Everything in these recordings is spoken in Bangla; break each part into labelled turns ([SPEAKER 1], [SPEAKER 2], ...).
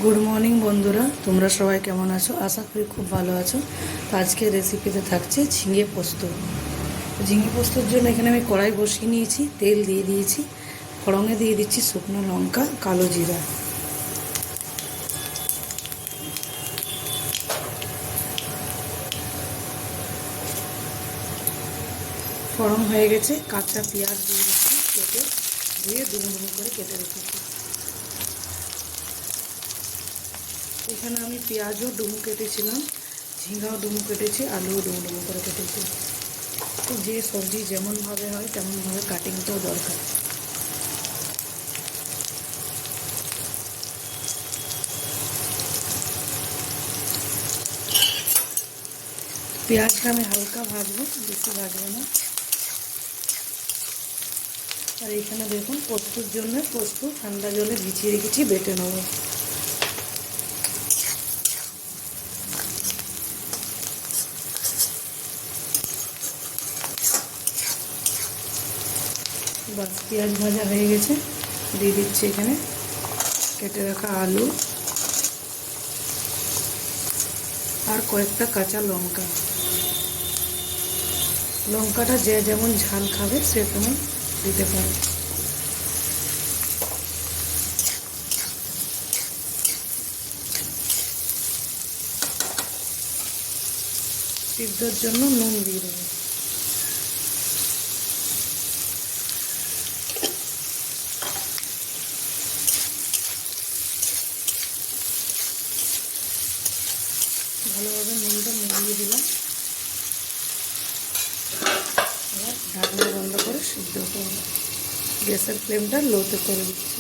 [SPEAKER 1] গুড মর্নিং বন্ধুরা, তোমরা সবাই কেমন আছো? আশা করি খুব ভালো আছো। তো আজকে রেসিপিতে থাকছে ঝিঙে পোস্ত। ঝিঙে পোস্তর জন্য এখানে আমি কড়াই বসিয়ে নিয়েছি, তেল দিয়ে দিয়েছি, ফোড়নে দিয়ে দিচ্ছি শুকনো লঙ্কা, কালো জিরা। ফোড়ন হয়ে গেছে, কাঁচা পেঁয়াজ দিয়ে দিচ্ছি, কেটে ধুয়ে ডুমো ডুমো করে কেটে রেখেছি। এখানে আমি পেঁয়াজও ডুমো কেটেছিলাম, ঝিঙাও ডুমো কেটেছি, আলুও ডুমো ডুমো করে কেটেছি। তো যে সবজি যেমনভাবে হয় তেমনভাবে কাটিংটাও দরকার। পেঁয়াজটা আমি হালকা ভাজবো, বেশি ভাজবো না। আর এখানে দেখুন পোস্তর জন্য পোস্ত ঠান্ডা জলে ভিজিয়ে রেখেছি, বেটে নেবো। বাস পেঁয়াজ ভাজা হয়ে গেছে, দিয়ে দিচ্ছি এখানে কেটে রাখা আলু আর কয়েকটা কাঁচা লঙ্কা। লঙ্কাটা যে যেমন ঝাল খাবে সে তেমন দিতে পারে। সিদ্ধর জন্য নুন দিয়ে দেবো। ভালোভাবে নুনটা মিলিয়ে দিলাম। এবার ঢাকনা বন্ধ করে সিদ্ধ করব। গ্যাসের ফ্লেমটা লোতে করে দিচ্ছি।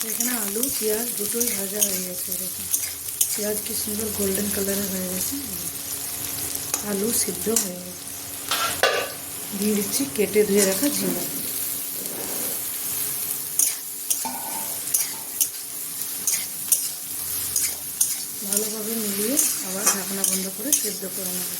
[SPEAKER 1] এখানে আলু পেঁয়াজ দুটোই ভাজা হয়ে গেছে। এরকম পেঁয়াজ কি সুন্দর গোল্ডেন কালারের হয়ে গেছে, আলু সিদ্ধ হয়ে গেছে। দিয়ে দিচ্ছি কেটে ধুয়ে রাখা ঝিঙা। ভালোভাবে মিলিয়ে আবার ঢাকনা বন্ধ করে সিদ্ধ করে নেব।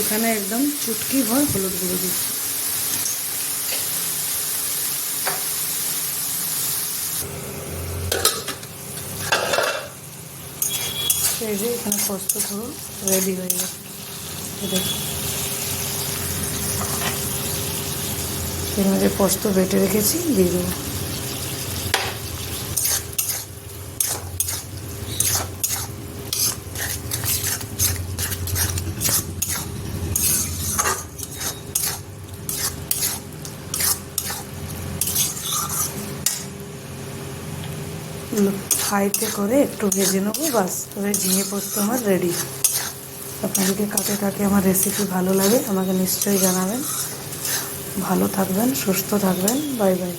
[SPEAKER 1] এখানে একদম চুটকি ভর হলুদ গুঁড়ো দিচ্ছি। এই যে এখানে পোস্ত পুরো রেডি হয়ে গেছে। দেখুন এর মধ্যে পোস্ত বেটে রেখেছি, দিয়ে দেবো। হাইতে করে একটু ভেজে নেবো, বাস তবে ঝিঙে পোস্ত আমার রেডি। আপনাদেরকে কাকে কাকে আমার রেসিপি ভালো লাগে আমাকে নিশ্চয়ই জানাবেন। ভালো থাকবেন, সুস্থ থাকবেন, বাই বাই।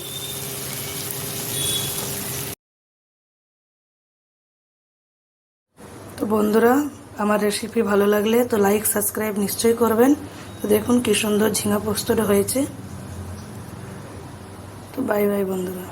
[SPEAKER 1] তো বন্ধুরা, আমার রেসিপি ভালো লাগলে তো লাইক সাবস্ক্রাইব নিশ্চয়ই করবেন। তো দেখুন কি সুন্দর ঝিঙা পোস্তটা হয়েছে। তো বাই বাই বন্ধুরা।